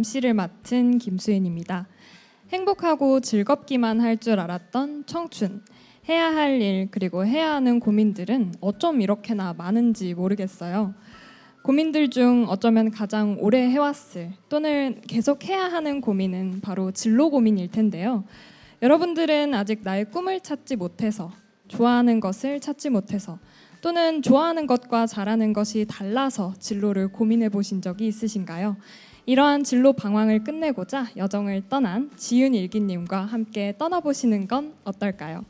MC를 맡은 김수인입니다. 행복하고 즐겁기만 할 줄 알았던 청춘, 해야 할 일 그리고 해야 하는 고민들은 어쩜 이렇게나 많은지 모르겠어요. 고민들 중 어쩌면 가장 오래 해왔을 또는 계속 해야 하는 고민은 바로 진로 고민일 텐데요. 여러분들은 아직 나의 꿈을 찾지 못해서, 좋아하는 것을 찾지 못해서, 또는 좋아하는 것과 잘하는 것이 달라서 진로를 고민해 보신 적이 있으신가요? 이러한 진로 방황을 끝내고자 여정을 떠난 지윤일기님과 함께 떠나보시는 건 어떨까요?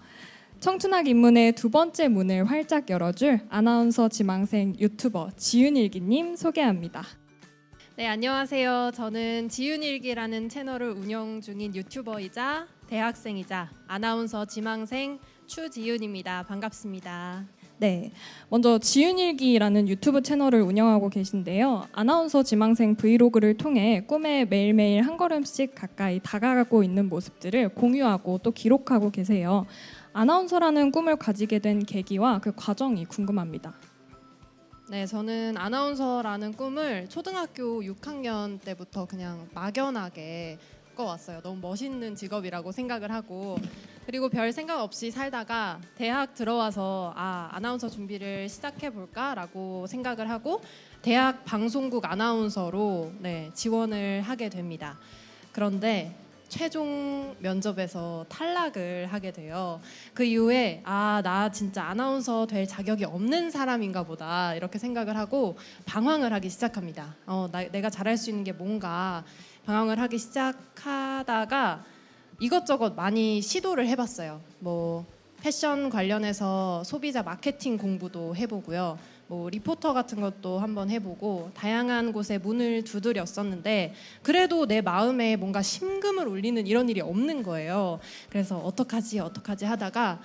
청춘학 입문의 두 번째 문을 활짝 열어줄 아나운서 지망생 유튜버 지윤일기님 소개합니다. 네, 안녕하세요. 저는 지윤일기라는 채널을 운영 중인 유튜버이자 대학생이자 아나운서 지망생 추지윤입니다. 반갑습니다. 네, 먼저 지윤일기라는 유튜브 채널을 운영하고 계신데요. 아나운서 지망생 브이로그를 통해 꿈에 매일매일 한 걸음씩 가까이 다가가고 있는 모습들을 공유하고 또 기록하고 계세요. 아나운서라는 꿈을 가지게 된 계기와 그 과정이 궁금합니다. 네, 저는 아나운서라는 꿈을 초등학교 6학년 때부터 그냥 막연하게 꿔왔어요. 너무 멋있는 직업이라고 생각을 하고, 그리고 별 생각 없이 살다가 대학 들어와서 아나운서 준비를 시작해 볼까라고 생각을 하고 대학 방송국 아나운서로 지원을 하게 됩니다. 그런데 최종 면접에서 탈락을 하게 돼요. 그 이후에 나 진짜 아나운서 될 자격이 없는 사람인가 보다 이렇게 생각을 하고 방황을 하기 시작합니다. 내가 잘할 수 있는 게 뭔가 방황을 하기 시작하다가 이것저것 많이 시도를 해봤어요. 뭐 패션 관련해서 소비자 마케팅 공부도 해보고요. 뭐 리포터 같은 것도 한번 해보고 다양한 곳에 문을 두드렸었는데 그래도 내 마음에 뭔가 심금을 울리는 이런 일이 없는 거예요. 그래서 어떡하지 하다가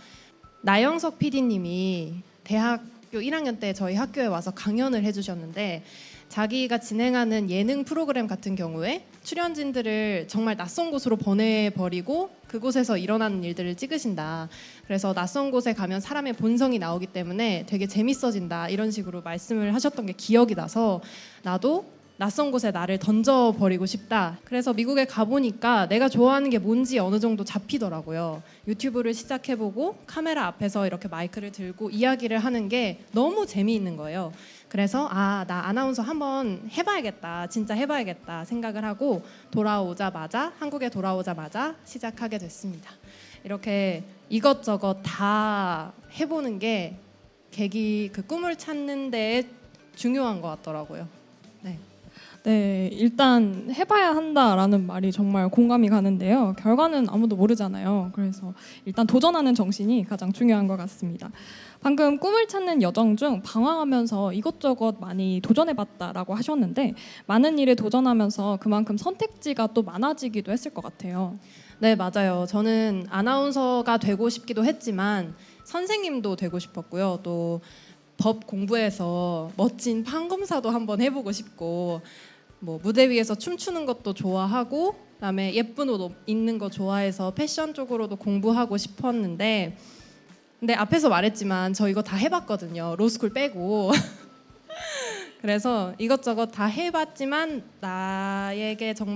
나영석 PD님이 대학교 1학년 때 저희 학교에 와서 강연을 해주셨는데 자기가 진행하는 예능 프로그램 같은 경우에 출연진들을 정말 낯선 곳으로 보내버리고 그곳에서 일어나는 일들을 찍으신다. 그래서 낯선 곳에 가면 사람의 본성이 나오기 때문에 되게 재밌어진다. 이런 식으로 말씀을 하셨던 게 기억이 나서 나도 낯선 곳에 나를 던져버리고 싶다. 그래서 미국에 가보니까 내가 좋아하는 게 뭔지 어느 정도 잡히더라고요. 유튜브를 시작해보고 카메라 앞에서 이렇게 마이크를 들고 이야기를 하는 게 너무 재미있는 거예요. 그래서 나 아나운서 한번 해봐야겠다. 진짜 해봐야겠다 생각을 하고 한국에 돌아오자마자 시작하게 됐습니다. 이렇게 이것저것 다 해보는 게 그 꿈을 찾는 데 중요한 것 같더라고요. 네, 일단 해봐야 한다라는 말이 정말 공감이 가는데요. 결과는 아무도 모르잖아요. 그래서 일단 도전하는 정신이 가장 중요한 것 같습니다. 방금 꿈을 찾는 여정 중 방황하면서 이것저것 많이 도전해봤다라고 하셨는데 많은 일에 도전하면서 그만큼 선택지가 또 많아지기도 했을 것 같아요. 네, 맞아요. 저는 아나운서가 되고 싶기도 했지만 선생님도 되고 싶었고요. 또 법 공부해서 멋진 판검사도 한번 해보고 싶고 뭐 무대 위에서 춤추는 것도 좋아하고 그다음에 예쁜 옷 입는 거 좋아해서 패션 쪽으로도 공부하고 싶었는데 근데 앞에서 말했지만 저 이거 다 해봤거든요. 로스쿨 빼고. 그래서 이것저것 다 해봤지만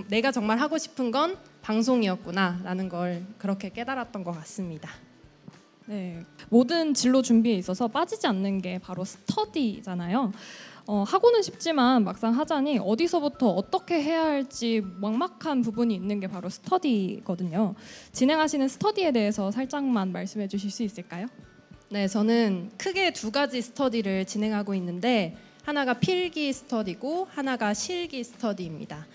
내가 정말 하고 싶은 건 방송이었구나라는 걸 그렇게 깨달았던 것 같습니다. 네, 모든 진로 준비에 있어서 빠지지 않는 게 바로 스터디잖아요. 하고는 싶지만 막상 하자니 어디서부터 어떻게 해야 할지 막막한 부분이 있는 게 바로 스터디거든요. 진행하시는 스터디에 대해서 살짝만 말씀해 주실 수 있을까요? 네, 저는 크게 두 가지 스터디를 진행하고 있는데 하나가 필기 스터디고 하나가 실기 스터디입니다.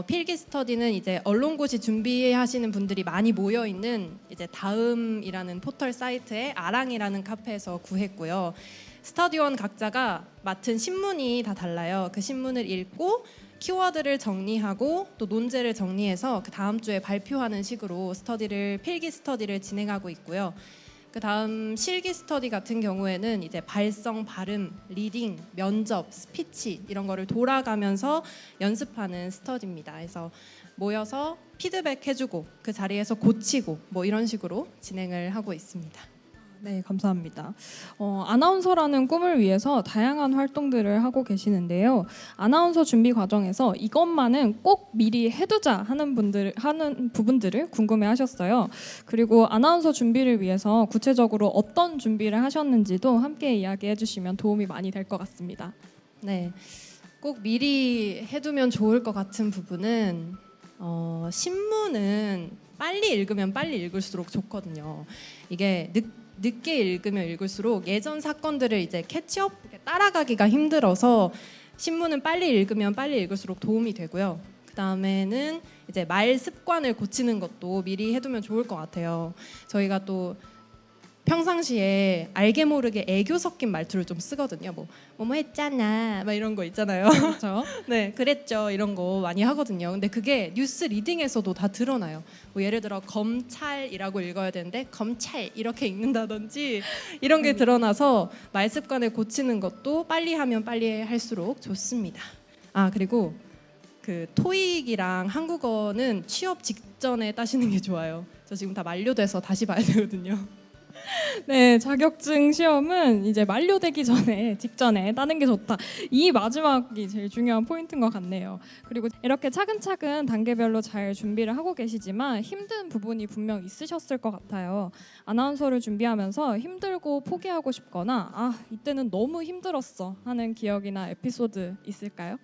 필기 스터디는 이제 언론고시 준비하시는 분들이 많이 모여 있는 이제 다음이라는 포털 사이트의 아랑이라는 카페에서 구했고요. 스터디원 각자가 맡은 신문이 다 달라요. 그 신문을 읽고 키워드를 정리하고 또 논제를 정리해서 그 다음 주에 발표하는 식으로 필기 스터디를 진행하고 있고요. 그 다음 실기 스터디 같은 경우에는 이제 발성, 발음, 리딩, 면접, 스피치 이런 거를 돌아가면서 연습하는 스터디입니다. 그래서 모여서 피드백 해주고 그 자리에서 고치고 뭐 이런 식으로 진행을 하고 있습니다. 네, 감사합니다. 아나운서라는 꿈을 위해서 다양한 활동들을 하고 계시는데요. 아나운서 준비 과정에서 이것만은 꼭 미리 해두자 하는 부분들을 궁금해하셨어요. 그리고 아나운서 준비를 위해서 구체적으로 어떤 준비를 하셨는지도 함께 이야기해 주시면 도움이 많이 될 것 같습니다. 네, 꼭 미리 해두면 좋을 것 같은 부분은 신문은 빨리 읽으면 빨리 읽을수록 좋거든요. 이게 늦게 읽으면 읽을수록 예전 사건들을 이제 캐치업 따라가기가 힘들어서 신문은 빨리 읽으면 빨리 읽을수록 도움이 되고요. 그 다음에는 이제 말 습관을 고치는 것도 미리 해두면 좋을 것 같아요. 저희가 또 평상시에 알게 모르게 애교 섞인 말투를 좀 쓰거든요. 뭐뭐 했잖아, 막 이런 거 있잖아요. 그렇죠? 네, 그랬죠. 이런 거 많이 하거든요. 근데 그게 뉴스 리딩에서도 다 드러나요. 예를 들어 검찰이라고 읽어야 되는데 검찰 이렇게 읽는다든지 이런 게 드러나서 말 습관을 고치는 것도 빨리 하면 빨리 할수록 좋습니다. 아, 그리고 그 토익이랑 한국어는 취업 직전에 따시는 게 좋아요. 저 지금 다 만료돼서 다시 봐야 되거든요. 네, 자격증 시험은 이제 만료되기 전에 직전에 따는 게 좋다. 이 마지막이 제일 중요한 포인트인 것 같네요. 그리고 이렇게 차근차근 단계별로 잘 준비를 하고 계시지만 힘든 부분이 분명 있으셨을 것 같아요. 아나운서를 준비하면서 힘들고 포기하고 싶거나 이때는 너무 힘들었어 하는 기억이나 에피소드 있을까요?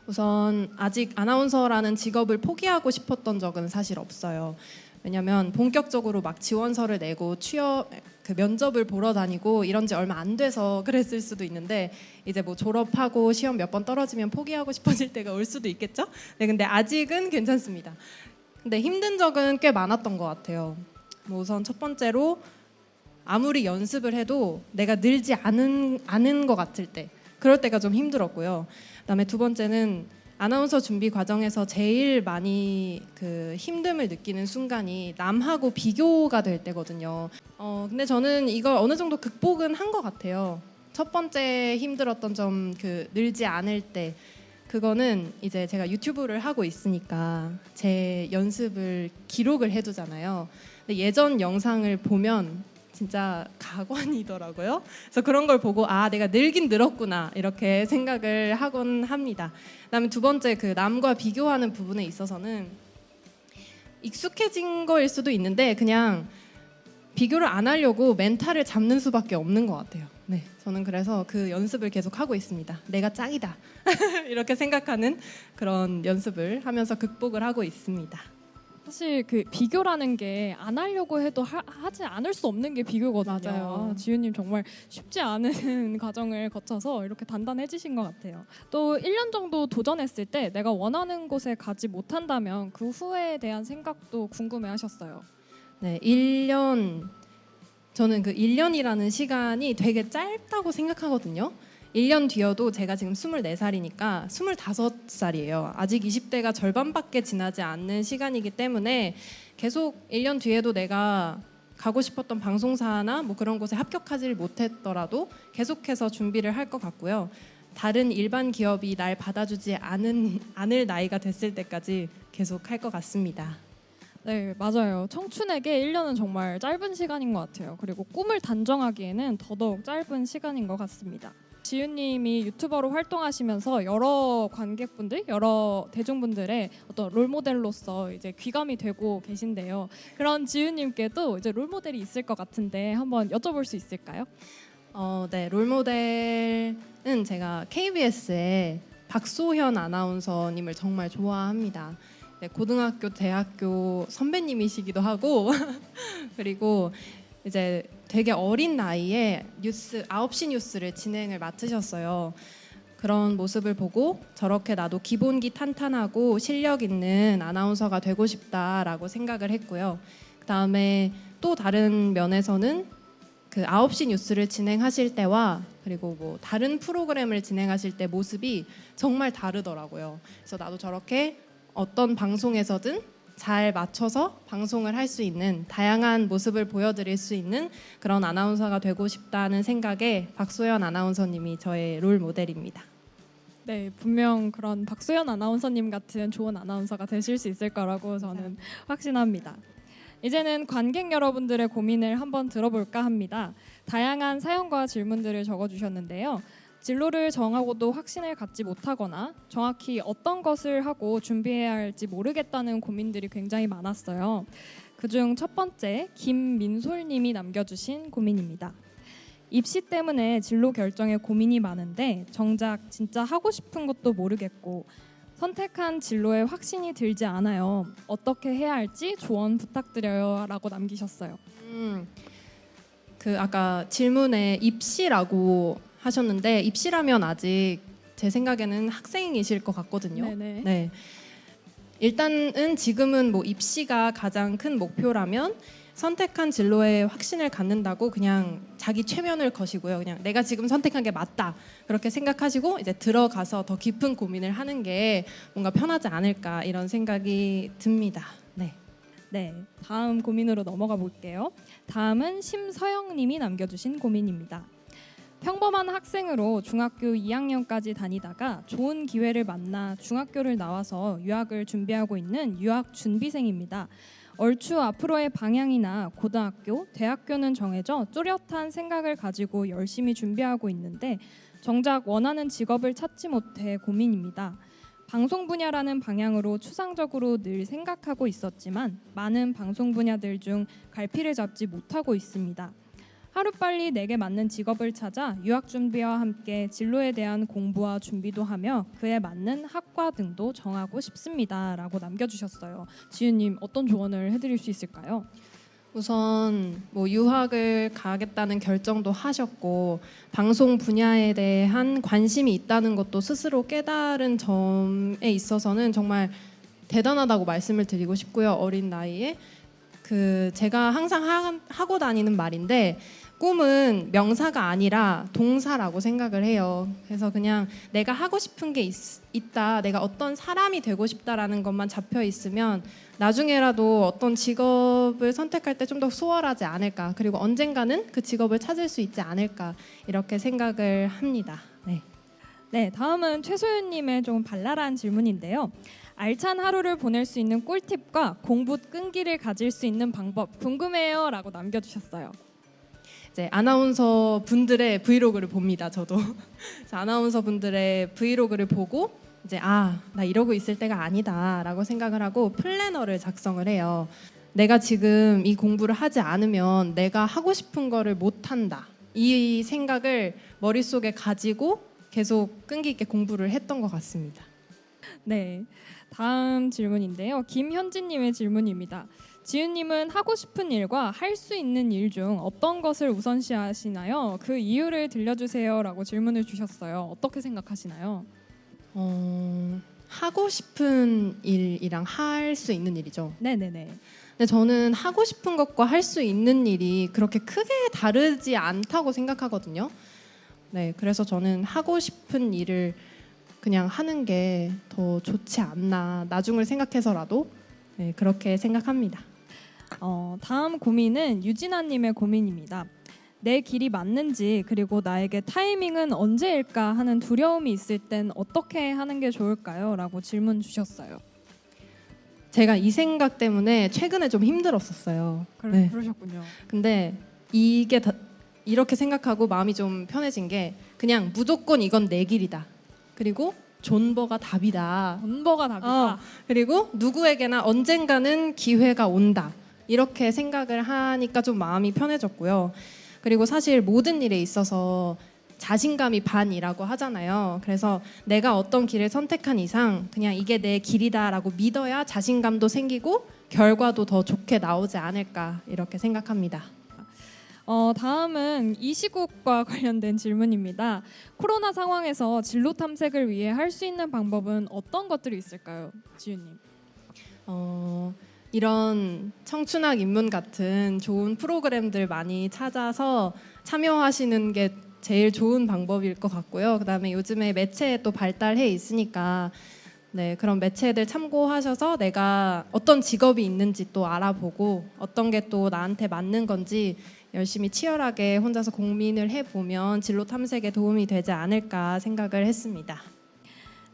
우선 아직 아나운서라는 직업을 포기하고 싶었던 적은 사실 없어요. 왜냐면 본격적으로 막 지원서를 내고 취업 그 면접을 보러 다니고 이런 지 얼마 안 돼서 그랬을 수도 있는데 이제 뭐 졸업하고 시험 몇 번 떨어지면 포기하고 싶어질 때가 올 수도 있겠죠? 네, 근데 아직은 괜찮습니다. 근데 힘든 적은 꽤 많았던 것 같아요. 우선 첫 번째로 아무리 연습을 해도 내가 늘지 않은 것 같을 때 그럴 때가 좀 힘들었고요. 그다음에 두 번째는 아나운서 준비 과정에서 제일 많이 그 힘듦을 느끼는 순간이 남하고 비교가 될 때거든요. 근데 저는 이걸 어느 정도 극복은 한 것 같아요. 첫 번째 힘들었던 점 그 늘지 않을 때 그거는 이제 제가 유튜브를 하고 있으니까 제 연습을 기록을 해두잖아요. 근데 예전 영상을 보면 진짜 가관이더라고요. 그래서 그런 걸 보고 내가 늘긴 늘었구나 이렇게 생각을 하곤 합니다. 그다음에 두 번째 그 남과 비교하는 부분에 있어서는 익숙해진 거일 수도 있는데 그냥 비교를 안 하려고 멘탈을 잡는 수밖에 없는 것 같아요. 네, 저는 그래서 그 연습을 계속 하고 있습니다. 내가 짱이다 이렇게 생각하는 그런 연습을 하면서 극복을 하고 있습니다. 사실 그 비교라는 게 안 하려고 해도 하지 않을 수 없는 게 비교거든요. 맞아요. 지윤님 정말 쉽지 않은 과정을 거쳐서 이렇게 단단해지신 것 같아요. 또 1년 정도 도전했을 때 내가 원하는 곳에 가지 못한다면 그 후회에 대한 생각도 궁금해하셨어요. 네, 1년 저는 그 1년이라는 시간이 되게 짧다고 생각하거든요. 1년 뒤여도 제가 지금 24살이니까 25살이에요. 아직 20대가 절반밖에 지나지 않는 시간이기 때문에 계속 1년 뒤에도 내가 가고 싶었던 방송사나 뭐 그런 곳에 합격하지 못했더라도 계속해서 준비를 할 것 같고요. 다른 일반 기업이 날 받아주지 않을 나이가 됐을 때까지 계속 할 것 같습니다. 네, 맞아요. 청춘에게 1년은 정말 짧은 시간인 것 같아요. 그리고 꿈을 단정하기에는 더더욱 짧은 시간인 것 같습니다. 지윤님이 유튜버로 활동하시면서 여러 관객분들, 여러 대중분들의 어떤 롤모델로서 이제 귀감이 되고 계신데요. 그런 지윤님께도 이제 롤모델이 있을 것 같은데 한번 여쭤볼 수 있을까요? 네, 롤모델은 제가 KBS의 박소현 아나운서님을 정말 좋아합니다. 네, 고등학교, 대학교 선배님이시기도 하고 그리고 이제 되게 어린 나이에 9시 뉴스를 진행을 맡으셨어요. 그런 모습을 보고 저렇게 나도 기본기 탄탄하고 실력 있는 아나운서가 되고 싶다라고 생각을 했고요. 그다음에 또 다른 면에서는 그 9시 뉴스를 진행하실 때와 그리고 뭐 다른 프로그램을 진행하실 때 모습이 정말 다르더라고요. 그래서 나도 저렇게 어떤 방송에서든 잘 맞춰서 방송을 할 수 있는 다양한 모습을 보여드릴 수 있는 그런 아나운서가 되고 싶다는 생각에 박소연 아나운서님이 저의 롤 모델입니다. 네, 분명 그런 박소연 아나운서님 같은 좋은 아나운서가 되실 수 있을 거라고 저는 확신합니다. 이제는 관객 여러분들의 고민을 한번 들어볼까 합니다. 다양한 사연과 질문들을 적어주셨는데요. 진로를 정하고도 확신을 갖지 못하거나 정확히 어떤 것을 하고 준비해야 할지 모르겠다는 고민들이 굉장히 많았어요. 그중 첫 번째, 김민솔님이 남겨주신 고민입니다. 입시 때문에 진로 결정에 고민이 많은데 정작 진짜 하고 싶은 것도 모르겠고 선택한 진로에 확신이 들지 않아요. 어떻게 해야 할지 조언 부탁드려요 라고 남기셨어요. 그 아까 질문에 입시라고 하셨는데 입시라면 아직 제 생각에는 학생이실 것 같거든요. 네네. 네. 일단은 지금은 뭐 입시가 가장 큰 목표라면 선택한 진로에 확신을 갖는다고 그냥 자기 최면을 거시고요. 그냥 내가 지금 선택한 게 맞다. 그렇게 생각하시고 이제 들어가서 더 깊은 고민을 하는 게 뭔가 편하지 않을까 이런 생각이 듭니다. 네. 네, 다음 고민으로 넘어가 볼게요. 다음은 심서영님이 남겨주신 고민입니다. 평범한 학생으로 중학교 2학년까지 다니다가 좋은 기회를 만나 중학교를 나와서 유학을 준비하고 있는 유학 준비생입니다. 얼추 앞으로의 방향이나 고등학교, 대학교는 정해져 뚜렷한 생각을 가지고 열심히 준비하고 있는데 정작 원하는 직업을 찾지 못해 고민입니다. 방송 분야라는 방향으로 추상적으로 늘 생각하고 있었지만 많은 방송 분야들 중 갈피를 잡지 못하고 있습니다. 하루빨리 내게 맞는 직업을 찾아 유학 준비와 함께 진로에 대한 공부와 준비도 하며 그에 맞는 학과 등도 정하고 싶습니다 라고 남겨주셨어요. 지윤님 어떤 조언을 해드릴 수 있을까요? 우선 뭐 유학을 가겠다는 결정도 하셨고 방송 분야에 대한 관심이 있다는 것도 스스로 깨달은 점에 있어서는 정말 대단하다고 말씀을 드리고 싶고요. 어린 나이에 제가 항상 하고 다니는 말인데 꿈은 명사가 아니라 동사라고 생각을 해요. 그래서 그냥 내가 하고 싶은 게 있다, 내가 어떤 사람이 되고 싶다라는 것만 잡혀 있으면 나중에라도 어떤 직업을 선택할 때 좀 더 수월하지 않을까. 그리고 언젠가는 그 직업을 찾을 수 있지 않을까 이렇게 생각을 합니다. 네. 네, 다음은 최소연님의 좀 발랄한 질문인데요. 알찬 하루를 보낼 수 있는 꿀팁과 공부 끈기를 가질 수 있는 방법 궁금해요 라고 남겨주셨어요. 이제 아나운서 분들의 브이로그를 봅니다. 저도 그래서 아나운서 분들의 브이로그를 보고 이제 나 이러고 있을 때가 아니다라고 생각을 하고 플래너를 작성을 해요. 내가 지금 이 공부를 하지 않으면 내가 하고 싶은 거를 못 한다. 이 생각을 머릿속에 가지고 계속 끈기 있게 공부를 했던 것 같습니다. 네, 다음 질문인데요. 김현진님의 질문입니다. 지윤님은 하고 싶은 일과 할 수 있는 일 중 어떤 것을 우선시하시나요? 그 이유를 들려주세요라고 질문을 주셨어요. 어떻게 생각하시나요? 하고 싶은 일이랑 할 수 있는 일이죠. 네네네. 근데 저는 하고 싶은 것과 할 수 있는 일이 그렇게 크게 다르지 않다고 생각하거든요. 네, 그래서 저는 하고 싶은 일을 그냥 하는 게 더 좋지 않나. 나중을 생각해서라도 네, 그렇게 생각합니다. 다음 고민은 유진아님의 고민입니다. 내 길이 맞는지 그리고 나에게 타이밍은 언제일까 하는 두려움이 있을 땐 어떻게 하는 게 좋을까요? 라고 질문 주셨어요. 제가 이 생각 때문에 최근에 좀 힘들었었어요. 네. 그러셨군요. 근데 이게 이렇게 생각하고 마음이 좀 편해진 게 그냥 무조건 이건 내 길이다. 그리고 존버가 답이다. 존버가 답이다. 그리고 누구에게나 언젠가는 기회가 온다. 이렇게 생각을 하니까 좀 마음이 편해졌고요. 그리고 사실 모든 일에 있어서 자신감이 반이라고 하잖아요. 그래서 내가 어떤 길을 선택한 이상 그냥 이게 내 길이다라고 믿어야 자신감도 생기고 결과도 더 좋게 나오지 않을까 이렇게 생각합니다. 다음은 이 시국과 관련된 질문입니다. 코로나 상황에서 진로 탐색을 위해 할 수 있는 방법은 어떤 것들이 있을까요, 지윤님? 이런 청춘학 입문 같은 좋은 프로그램들 많이 찾아서 참여하시는 게 제일 좋은 방법일 것 같고요. 그다음에 요즘에 매체에 또 발달해 있으니까 네, 그런 매체들 참고하셔서 내가 어떤 직업이 있는지 또 알아보고 어떤 게 또 나한테 맞는 건지 열심히 치열하게 혼자서 고민을 해보면 진로 탐색에 도움이 되지 않을까 생각을 했습니다.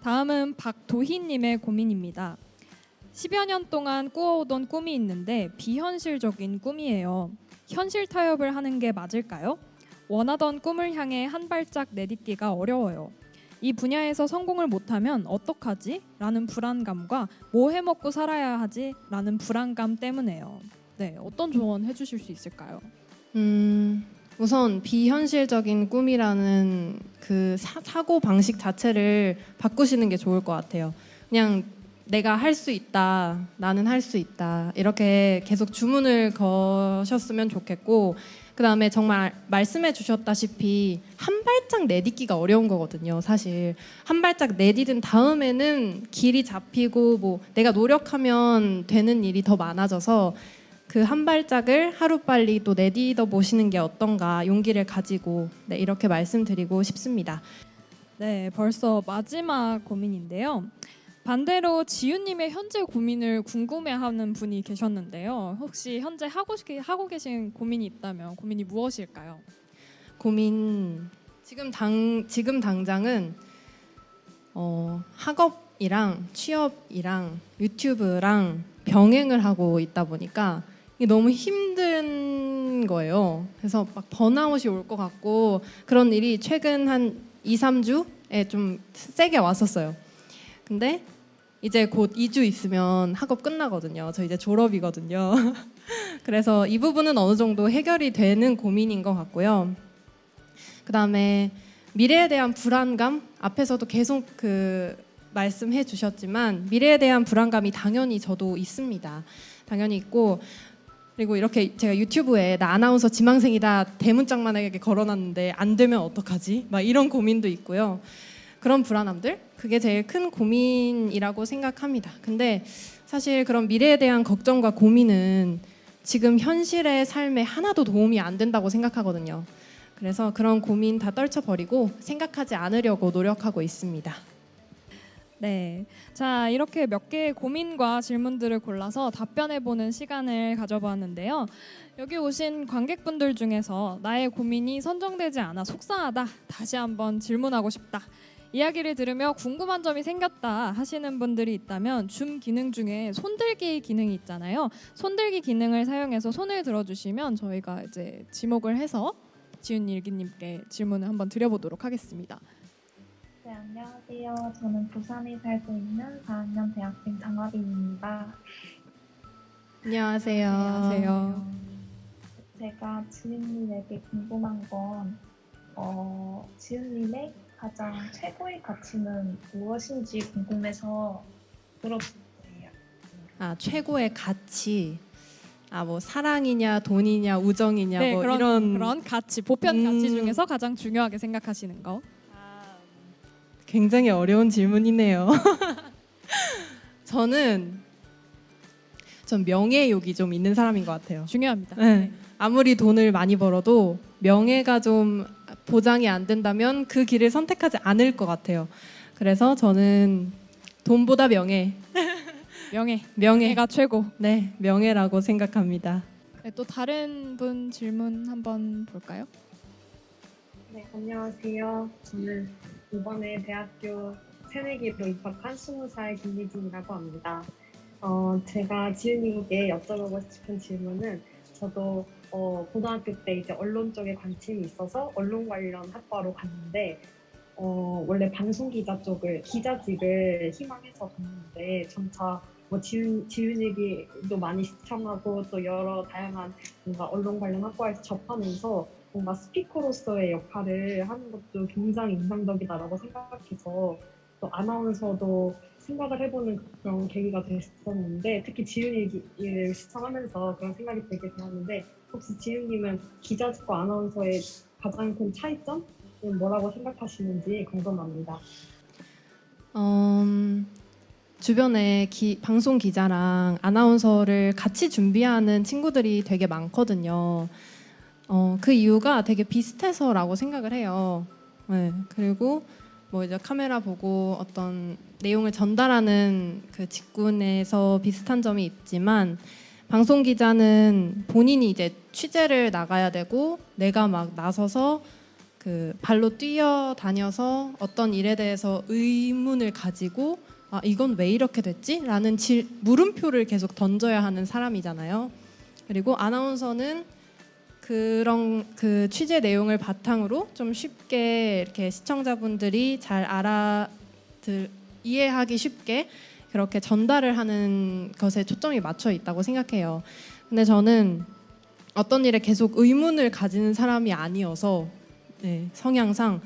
다음은 박도희님의 고민입니다. 10여 년 동안 꾸어오던 꿈이 있는데 비현실적인 꿈이에요. 현실 타협을 하는 게 맞을까요? 원하던 꿈을 향해 한 발짝 내딛기가 어려워요. 이 분야에서 성공을 못하면 어떡하지? 라는 불안감과 뭐 해먹고 살아야 하지? 라는 불안감 때문에요. 네, 어떤 조언 해주실 수 있을까요? 우선 비현실적인 꿈이라는 그 사고 방식 자체를 바꾸시는 게 좋을 것 같아요. 그냥 내가 할 수 있다, 나는 할 수 있다 이렇게 계속 주문을 거셨으면 좋겠고, 그 다음에 정말 말씀해 주셨다시피 한 발짝 내딛기가 어려운 거거든요. 사실 한 발짝 내딛은 다음에는 길이 잡히고 뭐 내가 노력하면 되는 일이 더 많아져서 그 한 발짝을 하루빨리 또 내딛어 보시는 게 어떤가 용기를 가지고 네, 이렇게 말씀드리고 싶습니다. 네, 벌써 마지막 고민인데요. 반대로 지윤님의 현재 고민을 궁금해하는 분이 계셨는데요. 혹시 현재 하고 계신 고민이 있다면 고민이 무엇일까요? 고민 지금 당장은 학업이랑 취업이랑 유튜브랑 병행을 하고 있다 보니까 이게 너무 힘든 거예요. 그래서 막 번아웃이 올 것 같고 그런 일이 최근 한 2, 3주에 좀 세게 왔었어요. 근데 이제 곧 2주 있으면 학업 끝나거든요. 저 이제 졸업이거든요. 그래서 이 부분은 어느 정도 해결이 되는 고민인 것 같고요. 그다음에 미래에 대한 불안감, 앞에서도 계속 말씀해 주셨지만 미래에 대한 불안감이 당연히 저도 있습니다. 당연히 있고, 그리고 이렇게 제가 유튜브에 나 아나운서 지망생이다 대문짝만하게 걸어놨는데 안 되면 어떡하지? 막 이런 고민도 있고요. 그런 불안함들, 그게 제일 큰 고민이라고 생각합니다. 근데 사실 그런 미래에 대한 걱정과 고민은 지금 현실의 삶에 하나도 도움이 안 된다고 생각하거든요. 그래서 그런 고민 다 떨쳐버리고 생각하지 않으려고 노력하고 있습니다. 네, 자 이렇게 몇 개의 고민과 질문들을 골라서 답변해보는 시간을 가져보았는데요. 여기 오신 관객분들 중에서 나의 고민이 선정되지 않아 속상하다, 다시 한번 질문하고 싶다, 이야기를 들으며 궁금한 점이 생겼다 하시는 분들이 있다면 줌 기능 중에 손들기 기능이 있잖아요. 손들기 기능을 사용해서 손을 들어주시면 저희가 이제 지목을 해서 지윤 일기님께 질문을 한번 드려보도록 하겠습니다. 네, 안녕하세요. 저는 부산에 살고 있는 4학년 대학생 장하빈입니다. 안녕하세요. 안녕하세요. 제가 지은님에게 궁금한 건 지은님의 가장 최고의 가치는 무엇인지 궁금해서 물어보세요. 아, 최고의 가치. 아, 뭐 사랑이냐, 돈이냐, 우정이냐, 네, 뭐 그런 가치, 보편 가치 중에서 가장 중요하게 생각하시는 거. 굉장히 어려운 질문이네요. 전 명예욕이 좀 있는 사람인 것 같아요. 중요합니다. 네. 아무리 돈을 많이 벌어도 명예가 좀 보장이 안 된다면 그 길을 선택하지 않을 것 같아요. 그래서 저는 돈보다 명예. 명예가 최고. 네, 명예라고 생각합니다. 네, 또 다른 분 질문 한번 볼까요? 네, 안녕하세요. 저는 이번에 대학교 새내기로 입학한 20살 김미진이라고 합니다. 제가 지은님께 여쭤보고 싶은 질문은 저도 고등학교 때 이제 언론 쪽에 관심이 있어서 언론 관련 학과로 갔는데 원래 방송 기자 쪽을 기자직을 희망해서 갔는데 점차 뭐 지은이기도 많이 시청하고 또 여러 다양한 뭔가 언론 관련 학과에서 접하면서 뭔가 스피커로서의 역할을 하는 것도 굉장히 인상적이다라고 생각해서 또 아나운서도 생각을 해보는 그런 계기가 됐었는데 특히 지은이를 시청하면서 그런 생각이 들게 되었는데 혹시 지은님은 기자직과 아나운서의 가장 큰 차이점은 뭐라고 생각하시는지 궁금합니다. 주변에 방송 기자랑 아나운서를 같이 준비하는 친구들이 되게 많거든요. 그 이유가 되게 비슷해서라고 생각을 해요. 네, 그리고 뭐 이제 카메라 보고 어떤 내용을 전달하는 그 직군에서 비슷한 점이 있지만 방송 기자는 본인이 이제 취재를 나가야 되고 내가 막 나서서 그 발로 뛰어다녀서 어떤 일에 대해서 의문을 가지고 아, 이건 왜 이렇게 됐지? 라는 물음표를 계속 던져야 하는 사람이잖아요. 그리고 아나운서는 그런 그 취재 내용을 바탕으로 좀 쉽게 이렇게 시청자분들이 잘 이해하기 쉽게 그렇게 전달을 하는 것에 초점이 맞춰 있다고 생각해요. 근데 저는 어떤 일에 계속 의문을 가지는 사람이 아니어서 네, 성향상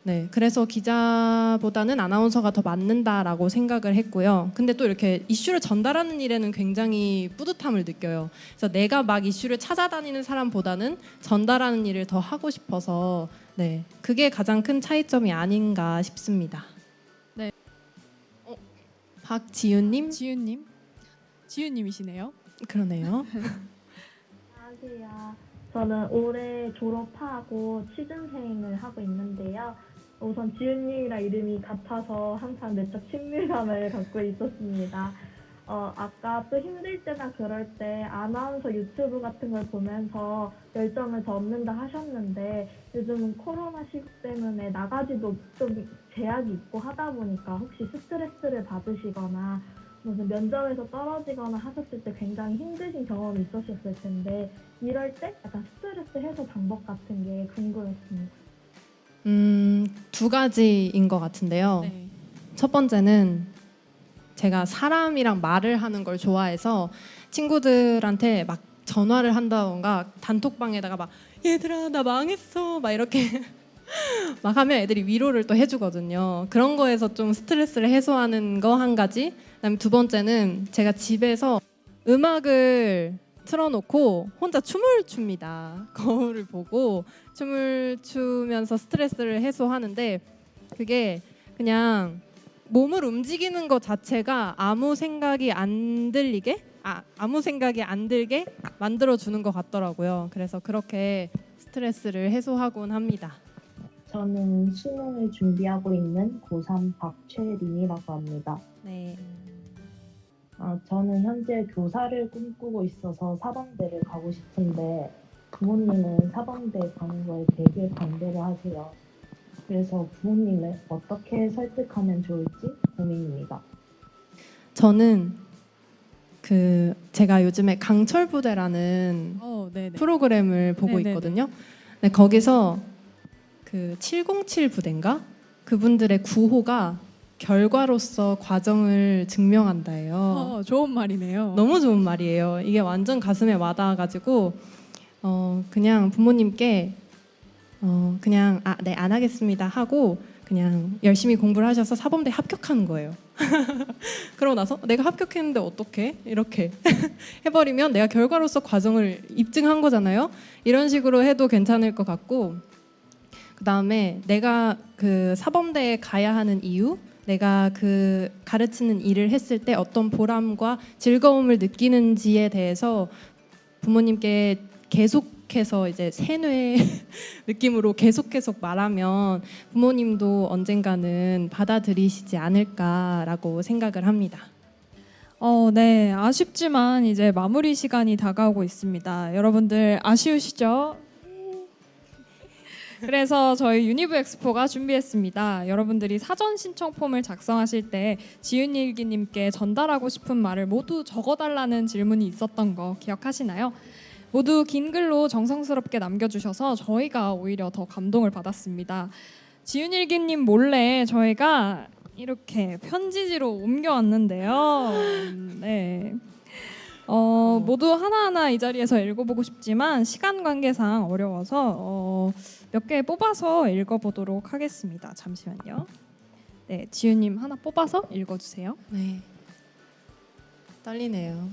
네, 그래서 기자보다는 아나운서가 더 맞는다라고 생각을 했고요. 근데 또 이렇게 이슈를 전달하는 일에는 굉장히 뿌듯함을 느껴요. 그래서 내가 막 이슈를 찾아다니는 사람보다는 전달하는 일을 더 하고 싶어서 네, 그게 가장 큰 차이점이 아닌가 싶습니다. 네. 박지윤님? 지윤님이시네요. 그러네요. 안녕하세요. 저는 올해 졸업하고 취준생을 하고 있는데요. 우선 지은님이랑 이름이 같아서 항상 내적 친밀감을 갖고 있었습니다. 아까 또 힘들 때나 그럴 때 아나운서 유튜브 같은 걸 보면서 열정을 더 얻는다 하셨는데 요즘은 코로나 시국 때문에 나가지도 좀 제약이 있고 하다 보니까 혹시 스트레스를 받으시거나 무슨 면접에서 떨어지거나 하셨을 때 굉장히 힘드신 경험이 있으셨을 텐데 이럴 때 약간 스트레스 해소 방법 같은 게 궁금했습니다. 두 가지인 것 같은데요. 네. 첫 번째는 제가 사람이랑 말을 하는 걸 좋아해서 친구들한테 막 전화를 한다던가 단톡방에다가 막 얘들아 나 망했어 막 이렇게 막 하면 애들이 위로를 또 해주거든요. 그런 거에서 좀 스트레스를 해소하는 거 한 가지. 그다음에 두 번째는 제가 집에서 음악을 틀어놓고 혼자 춤을 춥니다. 거울을 보고 춤을 추면서 스트레스를 해소하는데 그게 그냥 몸을 움직이는 것 자체가 아무 생각이 안 들게 만들어주는 것 같더라고요. 그래서 그렇게 스트레스를 해소하곤 합니다. 저는 수능을 준비하고 있는 고3 박채린이라고 합니다. 네. 저는 현재 교사를 꿈꾸고 있어서 사범대를 가고 싶은데 부모님은 사범대 가는 거에 되게 반대를 하세요. 그래서 부모님을 어떻게 설득하면 좋을지 고민입니다. 저는 제가 요즘에 강철부대라는 네네. 프로그램을 보고 네네네. 있거든요. 네, 거기서 그 707 부대인가 그분들의 구호가 결과로서 과정을 증명한다예요. 좋은 말이네요. 너무 좋은 말이에요. 이게 완전 가슴에 와닿아가지고 그냥 부모님께 그냥 네, 안 하겠습니다 하고 그냥 열심히 공부를 하셔서 사범대 합격하는 거예요. 그러고 나서 내가 합격했는데 어떡해? 이렇게 해버리면 내가 결과로서 과정을 입증한 거잖아요. 이런 식으로 해도 괜찮을 것 같고 그 다음에 내가 그 사범대에 가야 하는 이유 내가 그 가르치는 일을 했을 때 어떤 보람과 즐거움을 느끼는지에 대해서 부모님께 계속해서 이제 세뇌 느낌으로 계속 말하면 부모님도 언젠가는 받아들이시지 않을까라고 생각을 합니다. 네. 아쉽지만 이제 마무리 시간이 다가오고 있습니다. 여러분들 아쉬우시죠? 그래서 저희 유니브 엑스포가 준비했습니다. 여러분들이 사전 신청 폼을 작성하실 때 지윤일기님께 전달하고 싶은 말을 모두 적어달라는 질문이 있었던 거 기억하시나요? 모두 긴 글로 정성스럽게 남겨주셔서 저희가 오히려 더 감동을 받았습니다. 지윤일기님 몰래 저희가 이렇게 편지지로 옮겨왔는데요. 네. 모두 하나하나 이 자리에서 읽어보고 싶지만 시간 관계상 어려워서 몇 개 뽑아서 읽어보도록 하겠습니다. 잠시만요. 네, 지윤님 하나 뽑아서 읽어주세요. 네. 떨리네요.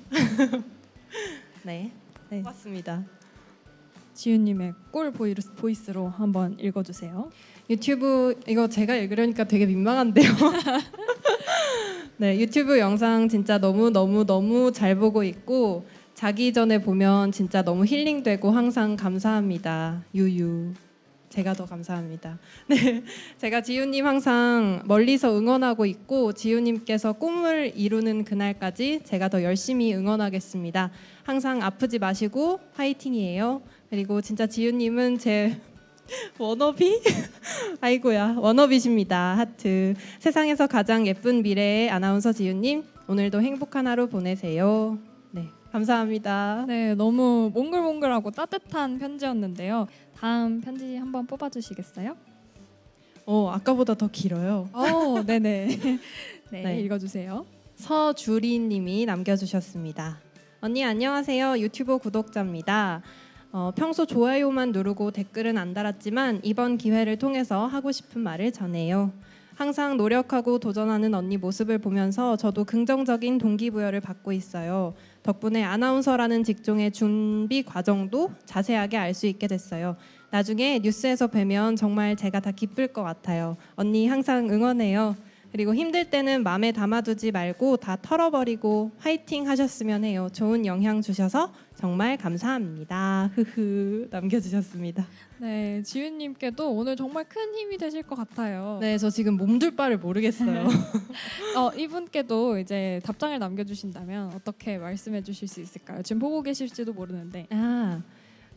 네. 네. 고맙습니다. 지윤님의 꿀 보이스로 한번 읽어주세요. 유튜브 이거 제가 읽으려니까 되게 민망한데요. 네, 유튜브 영상 진짜 너무 잘 보고 있고 자기 전에 보면 진짜 너무 힐링되고 항상 감사합니다. 유유. 제가 더 감사합니다. 네, 제가 지우님 항상 멀리서 응원하고 있고 지우님께서 꿈을 이루는 그날까지 제가 더 열심히 응원하겠습니다. 항상 아프지 마시고 파이팅이에요. 그리고 진짜 지우님은 제 워너비? 아이고야, 워너비십니다. 하트. 세상에서 가장 예쁜 미래의 아나운서 지윤님, 오늘도 행복한 하루 보내세요. 네, 감사합니다. 네, 너무 몽글몽글하고 따뜻한 편지였는데요. 다음 편지 한번 뽑아주시겠어요? 아까보다 더 길어요. 네네. 네, 네. 읽어주세요. 서주리님이 남겨주셨습니다. 언니 안녕하세요. 유튜브 구독자입니다. 평소 좋아요만 누르고 댓글은 안 달았지만 이번 기회를 통해서 하고 싶은 말을 전해요. 항상 노력하고 도전하는 언니 모습을 보면서 저도 긍정적인 동기부여를 받고 있어요. 덕분에 아나운서라는 직종의 준비 과정도 자세하게 알 수 있게 됐어요. 나중에 뉴스에서 뵈면 정말 제가 다 기쁠 것 같아요. 언니 항상 응원해요. 그리고 힘들 때는 마음에 담아두지 말고 다 털어버리고 화이팅 하셨으면 해요. 좋은 영향 주셔서 정말 감사합니다. 흐흐 남겨주셨습니다. 네, 지윤님께도 오늘 정말 큰 힘이 되실 것 같아요. 네, 저 지금 몸둘 바를 모르겠어요. 이분께도 이제 답장을 남겨주신다면 어떻게 말씀해주실 수 있을까요? 지금 보고 계실지도 모르는데.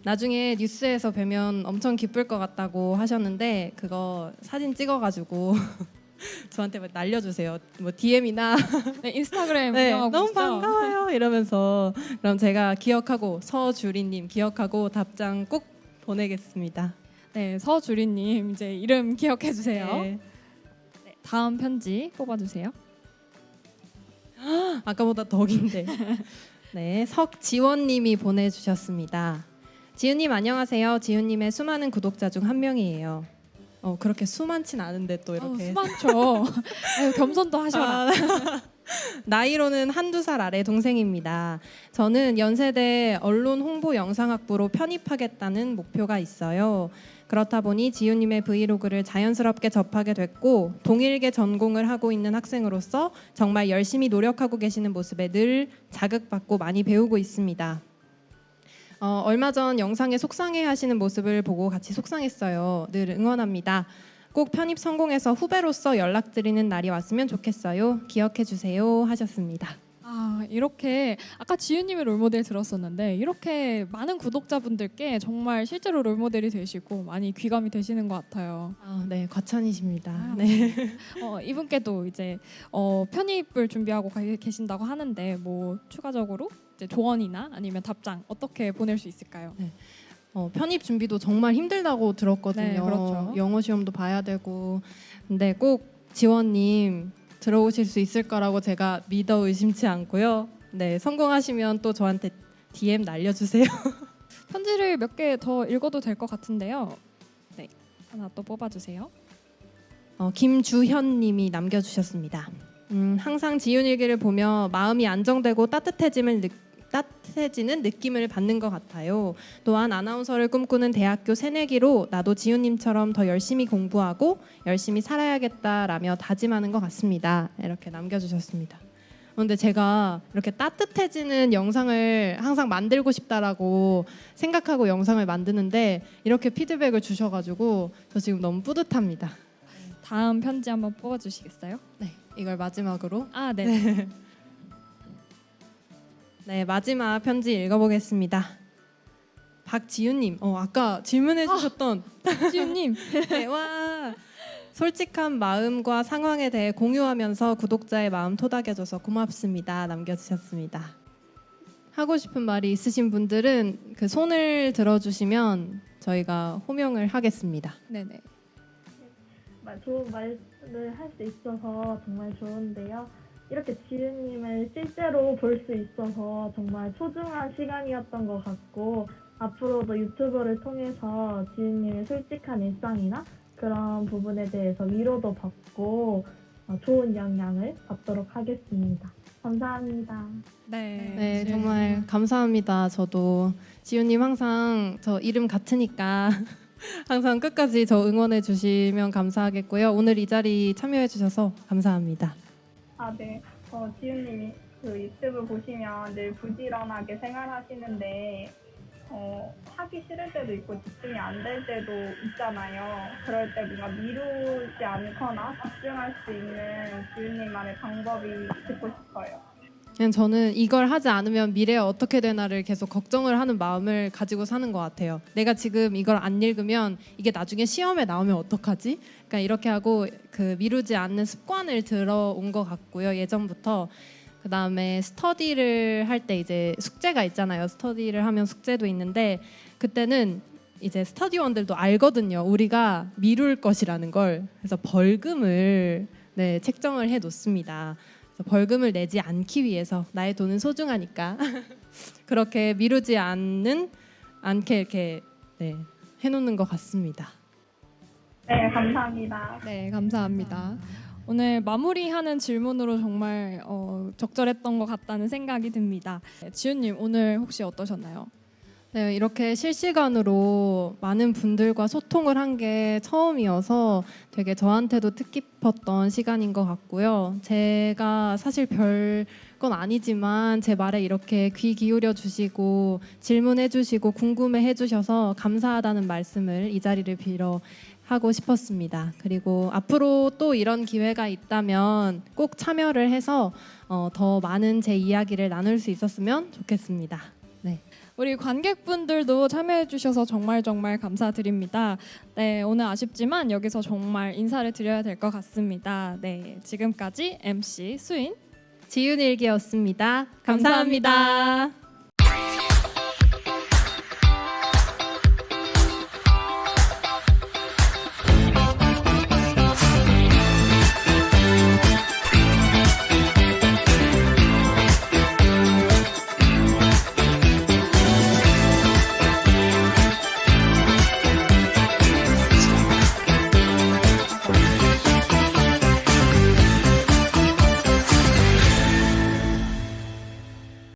나중에 뉴스에서 뵈면 엄청 기쁠 것 같다고 하셨는데 그거 사진 찍어가지고 저한테 날려주세요. 뭐 DM이나 네, 인스타그램 네, 운영하고 너무 있죠? 반가워요 이러면서 그럼 제가 기억하고 서주리님 기억하고 답장 꼭 보내겠습니다. 네, 서주리님 이제 이름 기억해 주세요. 네. 네, 다음 편지 뽑아주세요. 아까보다 더 긴데. 네, 석지원님이 보내주셨습니다. 지윤님 안녕하세요. 지윤님의 수많은 구독자 중 한 명이에요. 그렇게 수많진 않은데 또 이렇게 수많죠. 아유, 겸손도 하셔라. 나이로는 한두 살 아래 동생입니다. 저는 연세대 언론 홍보 영상학부로 편입하겠다는 목표가 있어요. 그렇다 보니 지윤님의 브이로그를 자연스럽게 접하게 됐고 동일계 전공을 하고 있는 학생으로서 정말 열심히 노력하고 계시는 모습에 늘 자극받고 많이 배우고 있습니다. 얼마 전 영상에 속상해하시는 모습을 보고 같이 속상했어요. 늘 응원합니다. 꼭 편입 성공해서 후배로서 연락드리는 날이 왔으면 좋겠어요. 기억해 주세요 하셨습니다. 이렇게 아까 지윤님의 롤모델 들었었는데 이렇게 많은 구독자분들께 정말 실제로 롤모델이 되시고 많이 귀감이 되시는 것 같아요. 네, 과찬이십니다. 네. 이분께도 이제 편입을 준비하고 계신다고 하는데 뭐 추가적으로 이제 조언이나 아니면 답장 어떻게 보낼 수 있을까요? 네. 편입 준비도 정말 힘들다고 들었거든요. 네, 그렇죠. 영어 시험도 봐야 되고. 근데 꼭 지원님 들어오실 수 있을 거라고 제가 믿어 의심치 않고요. 네, 성공하시면 또 저한테 DM 날려주세요. 편지를 몇 개 더 읽어도 될 것 같은데요. 네, 하나 또 뽑아주세요. 김주현님이 남겨주셨습니다. 항상 지윤 일기를 보며 마음이 안정되고 따뜻해지는 느낌을 받는 것 같아요. 또한 아나운서를 꿈꾸는 대학교 새내기로 나도 지윤님처럼 더 열심히 공부하고 열심히 살아야겠다라며 다짐하는 것 같습니다. 이렇게 남겨주셨습니다. 그런데 제가 이렇게 따뜻해지는 영상을 항상 만들고 싶다라고 생각하고 영상을 만드는데 이렇게 피드백을 주셔가지고 저 지금 너무 뿌듯합니다. 다음 편지 한번 뽑아주시겠어요? 네, 이걸 마지막으로. 네. 네, 마지막 편지 읽어보겠습니다. 박지윤님, 아까 질문해주셨던 지윤님. 네, 와 솔직한 마음과 상황에 대해 공유하면서 구독자의 마음 토닥여줘서 고맙습니다. 남겨주셨습니다. 하고 싶은 말이 있으신 분들은 그 손을 들어주시면 저희가 호명을 하겠습니다. 네네. 좋은 말을 할 수 있어서 정말 좋은데요. 이렇게 지은님을 실제로 볼 수 있어서 정말 소중한 시간이었던 것 같고 앞으로도 유튜브를 통해서 지은님의 솔직한 일상이나 그런 부분에 대해서 위로도 받고 좋은 영향을 받도록 하겠습니다. 감사합니다. 네, 정말 감사합니다. 저도 지윤님 항상 저 이름 같으니까 항상 끝까지 저 응원해 주시면 감사하겠고요. 오늘 이 자리 참여해 주셔서 감사합니다. 네. 지윤님이 그 유튜브 보시면 늘 부지런하게 생활하시는데 하기 싫을 때도 있고 집중이 안 될 때도 있잖아요. 그럴 때 뭔가 미루지 않거나 집중할 수 있는 지윤님만의 방법이 듣고 싶어요. 그냥 저는 이걸 하지 않으면 미래에 어떻게 되나를 계속 걱정을 하는 마음을 가지고 사는 것 같아요. 내가 지금 이걸 안 읽으면 이게 나중에 시험에 나오면 어떡하지? 그러니까 이렇게 하고 그 미루지 않는 습관을 들어온 것 같고요. 예전부터. 그다음에 스터디를 할 때 이제 숙제가 있잖아요. 스터디를 하면 숙제도 있는데 그때는 이제 스터디원들도 알거든요. 우리가 미룰 것이라는 걸. 그래서 벌금을 책정을 해 놓습니다. 벌금을 내지 않기 위해서 나의 돈은 소중하니까 그렇게 미루지 않게 이렇게 해놓는 것 같습니다. 네, 감사합니다. 네, 감사합니다. 오늘 마무리하는 질문으로 정말 적절했던 것 같다는 생각이 듭니다. 지윤님 오늘 혹시 어떠셨나요? 네, 이렇게 실시간으로 많은 분들과 소통을 한 게 처음이어서 되게 저한테도 뜻깊었던 시간인 것 같고요. 제가 사실 별건 아니지만 제 말에 이렇게 귀 기울여 주시고 질문해 주시고 궁금해 주셔서 감사하다는 말씀을 이 자리를 빌어 하고 싶었습니다. 그리고 앞으로 또 이런 기회가 있다면 꼭 참여를 해서 더 많은 제 이야기를 나눌 수 있었으면 좋겠습니다. 네. 우리 관객분들도 참여해 주셔서 정말 감사드립니다. 네, 오늘 아쉽지만 여기서 정말 인사를 드려야 될 것 같습니다. 네, 지금까지 MC 수인 지윤일기였습니다. 감사합니다.